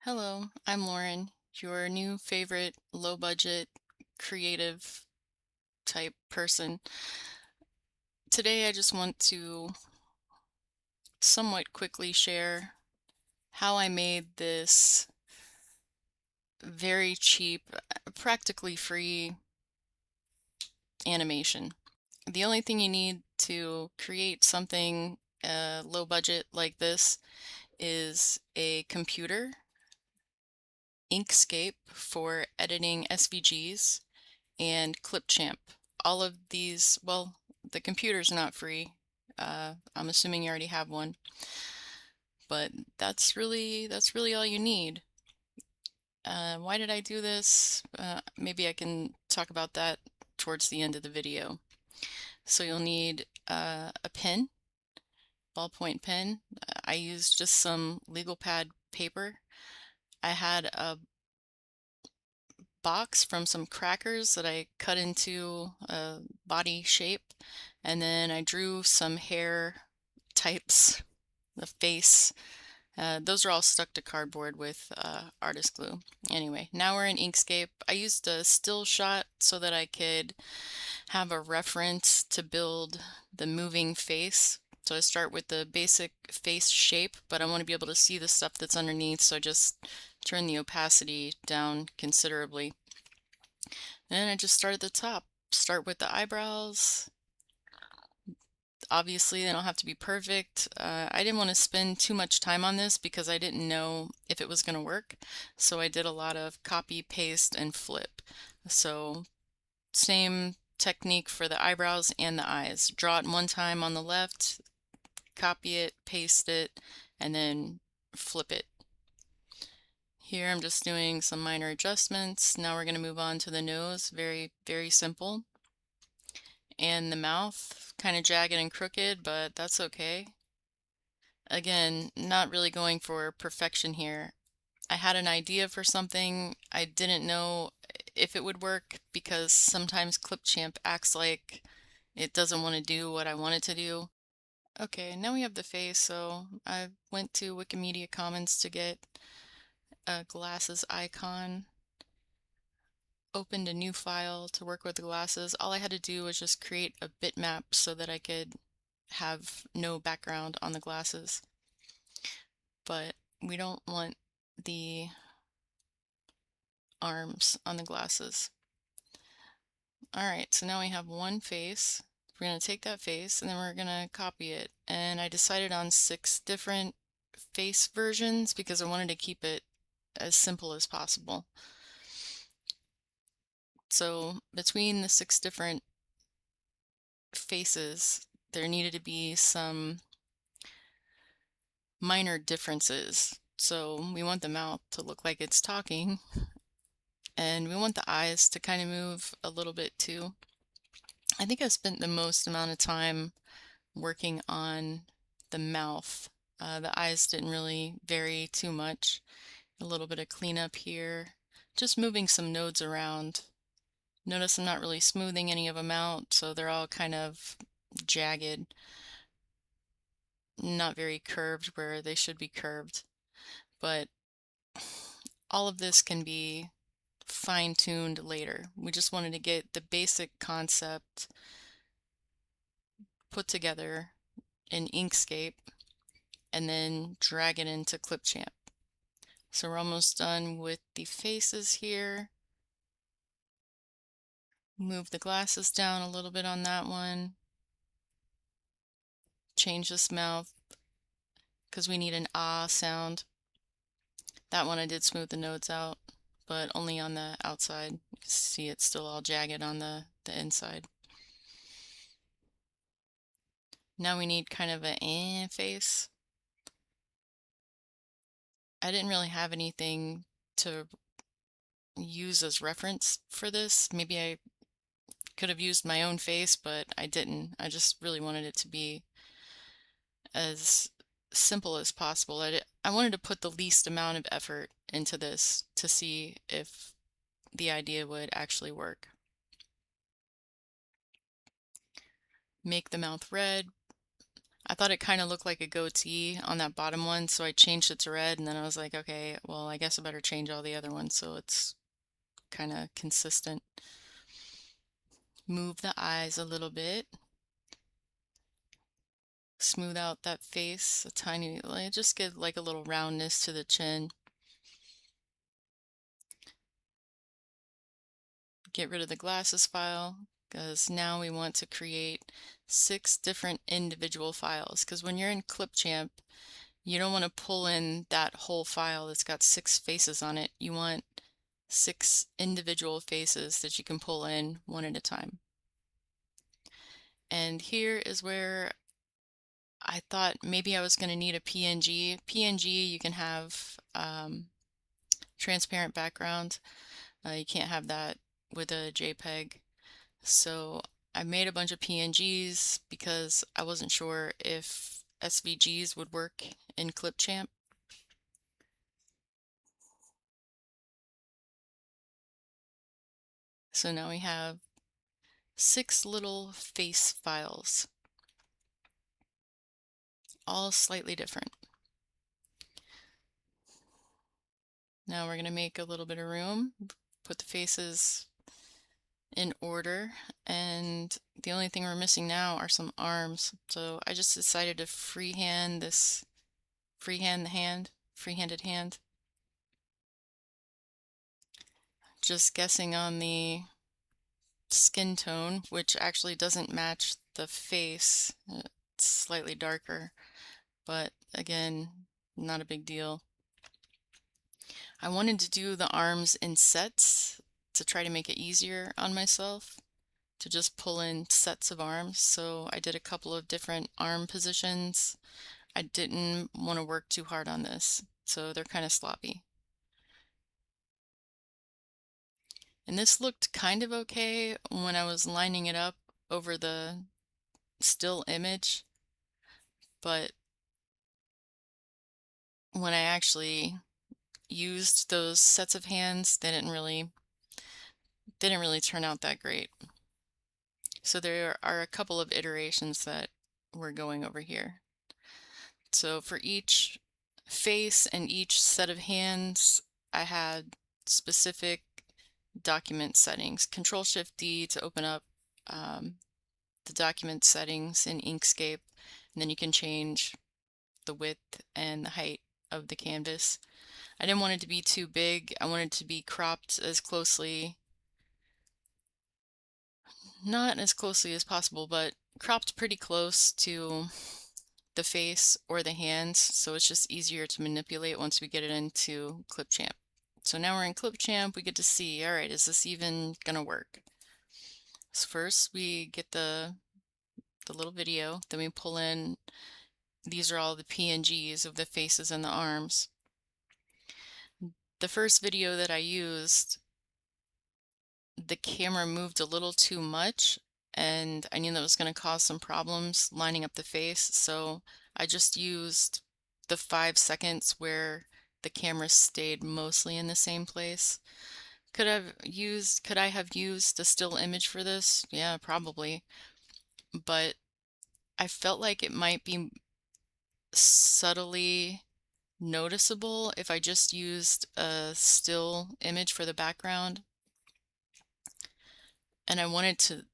Hello, I'm Lauren, your new favorite low budget creative type person. Today, I just want to somewhat quickly share how I made this very cheap, practically free animation. The only thing you need to create something low budget like this is a computer, Inkscape for editing SVGs, and Clipchamp. All of these, well, the computer's not free. I'm assuming you already have one, but that's really all you need. Why did I do this? Maybe I can talk about that towards the end of the video. So you'll need a pen, ballpoint pen. I used just some legal pad paper. I had a box from some crackers that I cut into a body shape, and then I drew some hair types, the face. Those are all stuck to cardboard with artist glue. Anyway, now we're in Inkscape. I used a still shot so that I could have a reference to build the moving face. So I start with the basic face shape, but I want to be able to see the stuff that's underneath, so I just turn the opacity down considerably. And I just start at the top. Start with the eyebrows. Obviously, they don't have to be perfect. I didn't want to spend too much time on this because I didn't know if it was going to work. So I did a lot of copy, paste, and flip. So same technique for the eyebrows and the eyes. Draw it one time on the left, copy it, paste it, and then flip it. Here I'm just doing some minor adjustments. Now we're going to move on to the nose. Very, very simple. And the mouth, kind of jagged and crooked, but that's okay. Again, not really going for perfection here. I had an idea for something. I didn't know if it would work because sometimes Clipchamp acts like it doesn't want to do what I want it to do. Okay, now we have the face, so I went to Wikimedia Commons to get a glasses icon, opened a new file to work with the glasses. All I had to do was just create a bitmap so that I could have no background on the glasses. But we don't want the arms on the glasses. All right, so now we have one face. We're going to take that face and then we're going to copy it. And I decided on 6 different face versions because I wanted to keep it as simple as possible. So between the 6 different faces, there needed to be some minor differences. So we want the mouth to look like it's talking, and we want the eyes to kind of move a little bit too. I think I spent the most amount of time working on the mouth. The eyes didn't really vary too much. A little bit of cleanup here, just moving some nodes around. Notice I'm not really smoothing any of them out, so they're all kind of jagged, not very curved where they should be curved. But all of this can be fine-tuned later. We just wanted to get the basic concept put together in Inkscape and then drag it into Clipchamp. So we're almost done with the faces here. Move the glasses down a little bit on that one. Change this mouth because we need an ah sound. That one I did smooth the nodes out, but only on the outside. You can see it's still all jagged on the inside. Now we need kind of a face. I didn't really have anything to use as reference for this. Maybe I could have used my own face, but I didn't. I just really wanted it to be as simple as possible. I wanted to put the least amount of effort into this to see if the idea would actually work. Make the mouth red. I thought it kind of looked like a goatee on that bottom one, so I changed it to red, and then I was like, okay, well, I guess I better change all the other ones so it's kind of consistent. Move the eyes a little bit. Smooth out that face a tiny, just get like a little roundness to the chin. Get rid of the glasses file because now we want to create 6 different individual files, because when you're in Clipchamp, you don't want to pull in that whole file that's got 6 faces on it. You want 6 individual faces that you can pull in one at a time. And here is where I thought maybe I was going to need a PNG. PNG, you can have transparent background. You can't have that with a JPEG. So I made a bunch of PNGs because I wasn't sure if SVGs would work in Clipchamp. So now we have 6 little face files, all slightly different. Now we're going to make a little bit of room, put the faces in order, and the only thing we're missing now are some arms. So I just decided to freehand freehanded hand. Just guessing on the skin tone, which actually doesn't match the face. It's slightly darker, but again, not a big deal. I wanted to do the arms in sets to try to make it easier on myself to just pull in sets of arms. So I did a couple of different arm positions. I didn't want to work too hard on this, so they're kind of sloppy. And this looked kind of okay when I was lining it up over the still image, but when I actually used those sets of hands, they didn't really turn out that great. So there are a couple of iterations that we're going over here. So for each face and each set of hands, I had specific document settings. Control-Shift-D to open up the document settings in Inkscape, and then you can change the width and the height of the canvas. I didn't want it to be too big. I wanted it to be cropped as closely, not as closely as possible, but cropped pretty close to the face or the hands, so it's just easier to manipulate once we get it into Clipchamp. So now we're in Clipchamp, we get to see, all right, is this even gonna work? So first we get the little video, then we pull in, these are all the PNGs of the faces and the arms. The first video that I used, the camera moved a little too much, and I knew that was going to cause some problems lining up the face, so I just used the 5 seconds where the camera stayed mostly in the same place. Could I have used a still image for this? Yeah, probably. But I felt like it might be subtly noticeable if I just used a still image for the background. And I wanted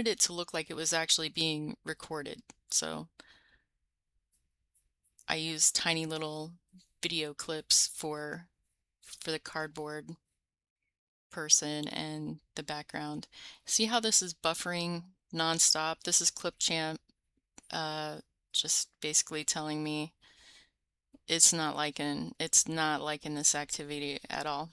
it to look like it was actually being recorded. So I used tiny little video clips for the cardboard person and the background. See how this is buffering nonstop? This is Clipchamp just basically telling me it's not liking this activity at all.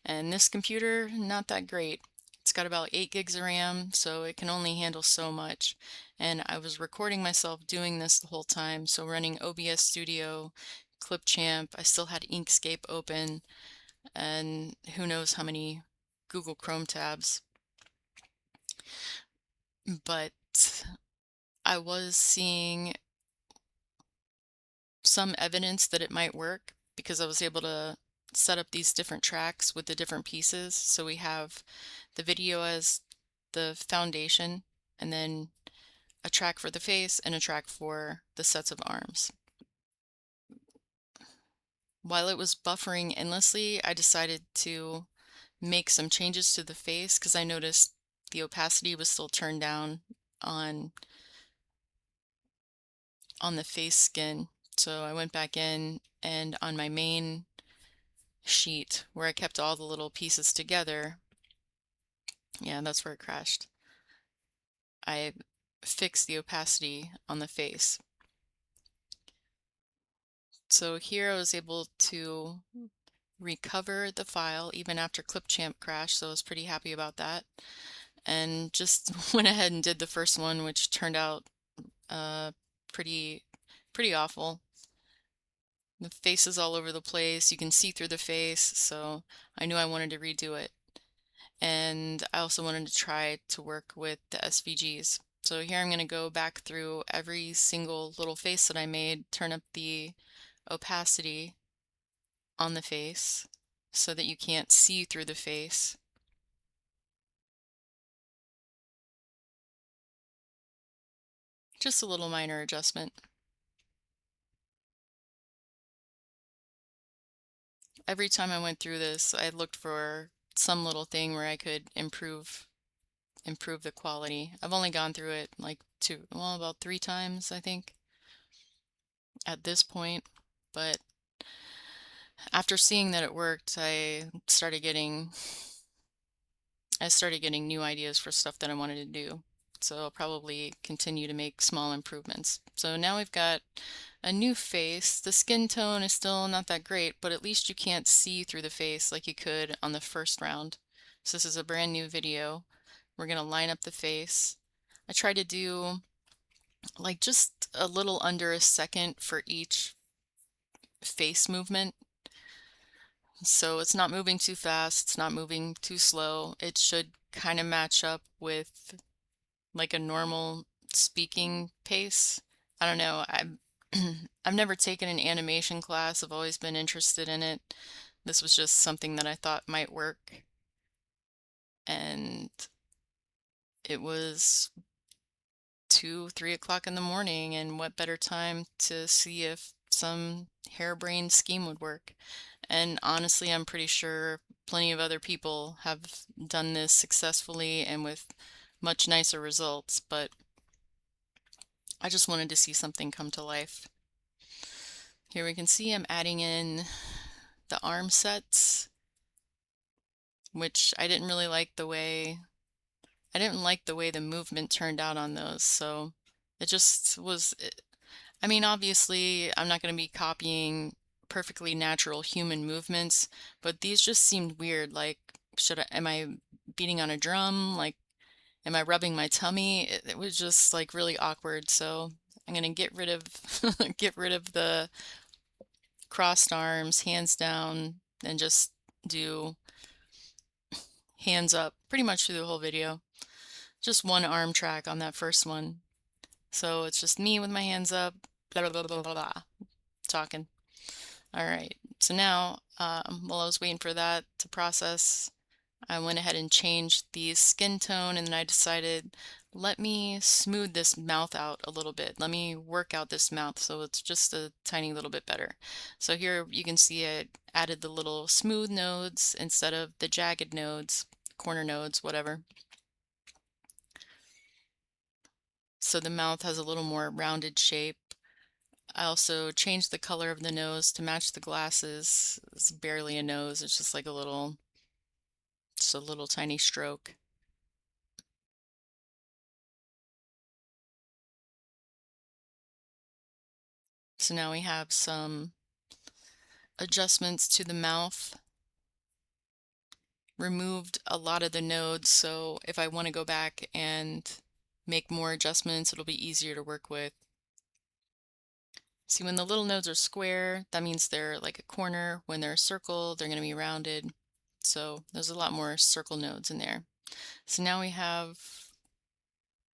And this computer, not that great. It's got about 8 gigs of RAM, so it can only handle so much. And I was recording myself doing this the whole time, so running OBS Studio, Clipchamp, I still had Inkscape open, and who knows how many Google Chrome tabs. But I was seeing some evidence that it might work because I was able to set up these different tracks with the different pieces. So we have the video as the foundation, and then a track for the face and a track for the sets of arms. While it was buffering endlessly, I decided to make some changes to the face because I noticed the opacity was still turned down on the face skin. So I went back in, and on my main sheet where I kept all the little pieces together, yeah, that's where it crashed. I fixed the opacity on the face. So here I was able to recover the file even after Clipchamp crashed, so I was pretty happy about that. And just went ahead and did the first one, which turned out pretty awful. The face is all over the place. You can see through the face, so I knew I wanted to redo it. And I also wanted to try to work with the SVGs. So here I'm going to go back through every single little face that I made, turn up the opacity on the face so that you can't see through the face. Just a little minor adjustment. Every time I went through this, I looked for some little thing where I could improve the quality. I've only gone through it like about 3 times, I think, at this point. But after seeing that it worked, I started getting new ideas for stuff that I wanted to do. So I'll probably continue to make small improvements. So now we've got a new face. The skin tone is still not that great, but at least you can't see through the face like you could on the first round. So this is a brand new video. We're going to line up the face. I tried to do like just a little under a second for each face movement. So it's not moving too fast, it's not moving too slow. It should kind of match up with like a normal speaking pace. I don't know. I've never taken an animation class. I've always been interested in it. This was just something that I thought might work. And it was 2, 3 o'clock in the morning, and what better time to see if some harebrained scheme would work. And honestly, I'm pretty sure plenty of other people have done this successfully and with much nicer results, but I just wanted to see something come to life. Here we can see I'm adding in the arm sets, which I didn't really like the way the movement turned out on those. So it just was, I mean, obviously I'm not going to be copying perfectly natural human movements, but these just seemed weird. Like, am I beating on a drum? Like, am I rubbing my tummy? It was just like really awkward. So I'm going to get rid of get rid of the crossed arms, hands down, and just do hands up pretty much through the whole video. Just one arm track on that first one. So it's just me with my hands up, blah, blah, blah, blah, blah, talking. All right, so now, while I was waiting for that to process, I went ahead and changed the skin tone, and then I decided, let me smooth this mouth out a little bit. Let me work out this mouth so it's just a tiny little bit better. So here you can see I added the little smooth nodes instead of the jagged nodes, corner nodes, whatever. So the mouth has a little more rounded shape. I also changed the color of the nose to match the glasses. It's barely a nose, it's just like just a little tiny stroke. So now we have some adjustments to the mouth. Removed a lot of the nodes, so if I want to go back and make more adjustments, it'll be easier to work with. See, when the little nodes are square, that means they're like a corner. When they're a circle, they're going to be rounded. So there's a lot more circle nodes in there. So now we have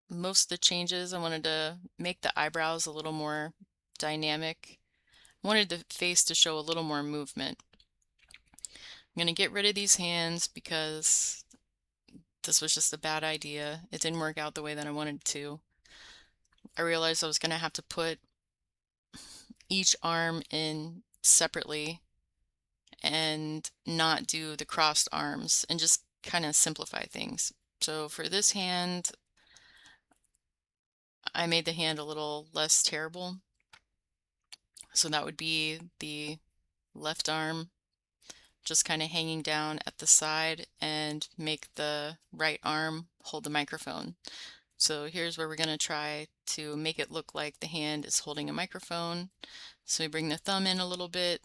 most of the changes. I wanted to make the eyebrows a little more dynamic. I wanted the face to show a little more movement. I'm going to get rid of these hands because this was just a bad idea. It didn't work out the way that I wanted it to. I realized I was going to have to put each arm in separately and not do the crossed arms and just kind of simplify things. So for this hand, I made the hand a little less terrible. So that would be the left arm just kind of hanging down at the side and make the right arm hold the microphone. So here's where we're going to try to make it look like the hand is holding a microphone. So we bring the thumb in a little bit,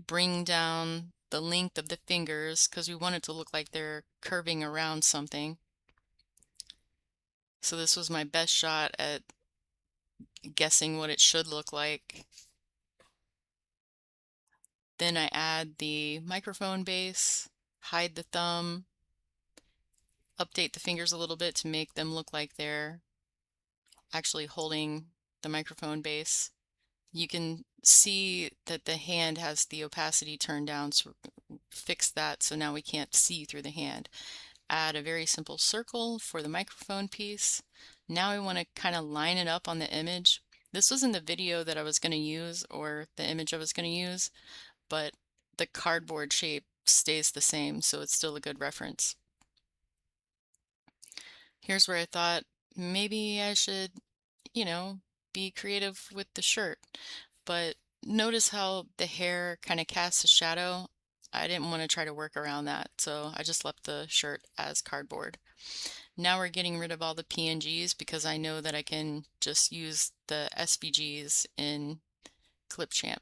bring down the length of the fingers because we want it to look like they're curving around something. So this was my best shot at guessing what it should look like. Then I add the microphone base, hide the thumb, update the fingers a little bit to make them look like they're actually holding the microphone base. You can see that the hand has the opacity turned down, so fix that so now we can't see through the hand. Add a very simple circle for the microphone piece. Now we want to kind of line it up on the image. This wasn't the video that I was going to use or the image I was going to use, but the cardboard shape stays the same, so it's still a good reference. Here's where I thought maybe I should, be creative with the shirt. But notice how the hair kind of casts a shadow. I didn't want to try to work around that, so I just left the shirt as cardboard. Now we're getting rid of all the PNGs because I know that I can just use the SVGs in Clipchamp.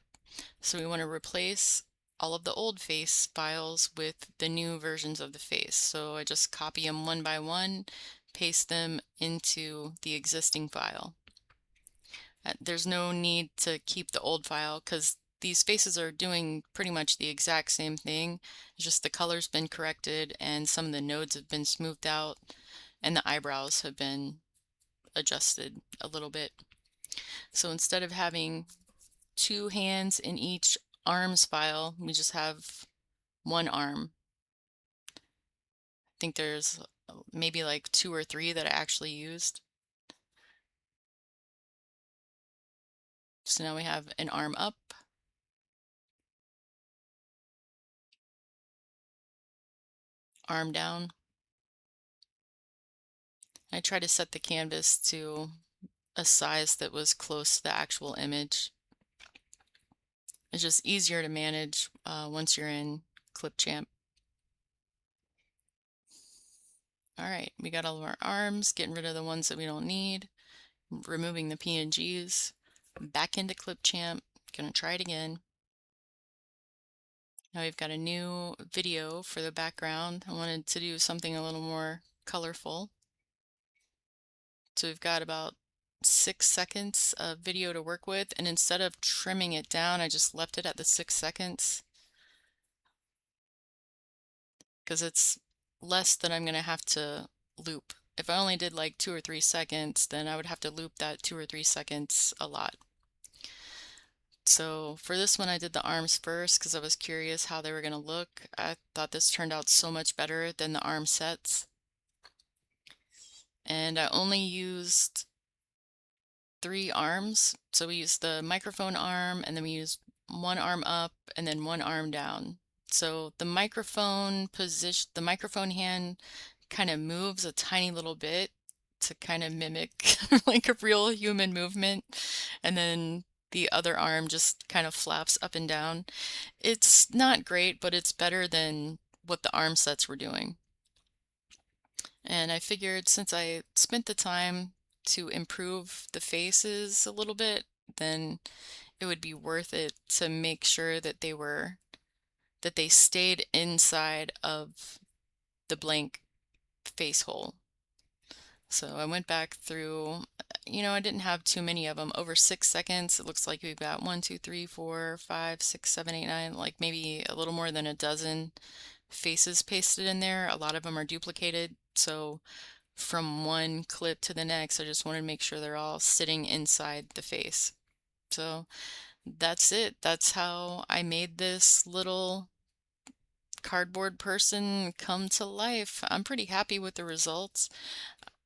So we want to replace all of the old face files with the new versions of the face. So I just copy them one by one, paste them into the existing file. There's no need to keep the old file because these faces are doing pretty much the exact same thing. It's just the color's been corrected and some of the nodes have been smoothed out and the eyebrows have been adjusted a little bit. So instead of having two hands in each arms file, we just have one arm. I think there's maybe like 2 or 3 that I actually used. So now we have an arm up, arm down. I try to set the canvas to a size that was close to the actual image. It's just easier to manage once you're in Clipchamp. All right, we got all of our arms, getting rid of the ones that we don't need, removing the PNGs, back into Clipchamp, gonna try it again. Now we've got a new video for the background. I wanted to do something a little more colorful. So we've got about 6 seconds of video to work with, and instead of trimming it down, I just left it at the 6 seconds because it's less than I'm going to have to loop. If I only did like 2 or 3 seconds, then I would have to loop that 2 or 3 seconds a lot. So for this one, I did the arms first because I was curious how they were going to look. I thought this turned out so much better than the arm sets. And I only used 3 arms. So we used the microphone arm, and then we used one arm up and then one arm down. So the microphone position, the microphone hand kind of moves a tiny little bit to kind of mimic like a real human movement. And then the other arm just kind of flaps up and down. It's not great, but it's better than what the arm sets were doing. And I figured since I spent the time to improve the faces a little bit, then it would be worth it to make sure that they stayed inside of the blank face hole. So I went back through, I didn't have too many of them. Over 6 seconds, it looks like we've got 1, 2, 3, 4, 5, 6, 7, 8, 9, like maybe a little more than a dozen faces pasted in there. A lot of them are duplicated. So from one clip to the next, I just wanted to make sure they're all sitting inside the face. So that's it. That's how I made this little cardboard person come to life. I'm pretty happy with the results.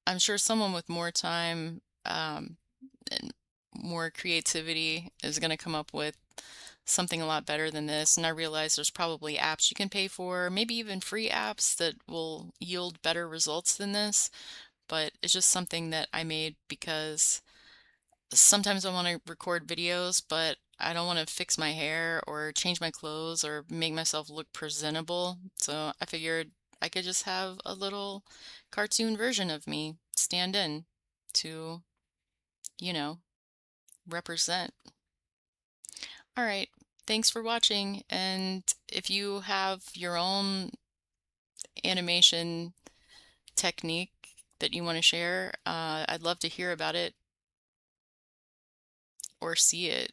I'm sure someone with more time and more creativity is going to come up with something a lot better than this. And I realize there's probably apps you can pay for, maybe even free apps that will yield better results than this. But it's just something that I made because sometimes I want to record videos, but I don't want to fix my hair or change my clothes or make myself look presentable. So I figured I could just have a little cartoon version of me stand in to, you know, represent. All right. Thanks for watching. And if you have your own animation technique that you want to share, I'd love to hear about it or see it.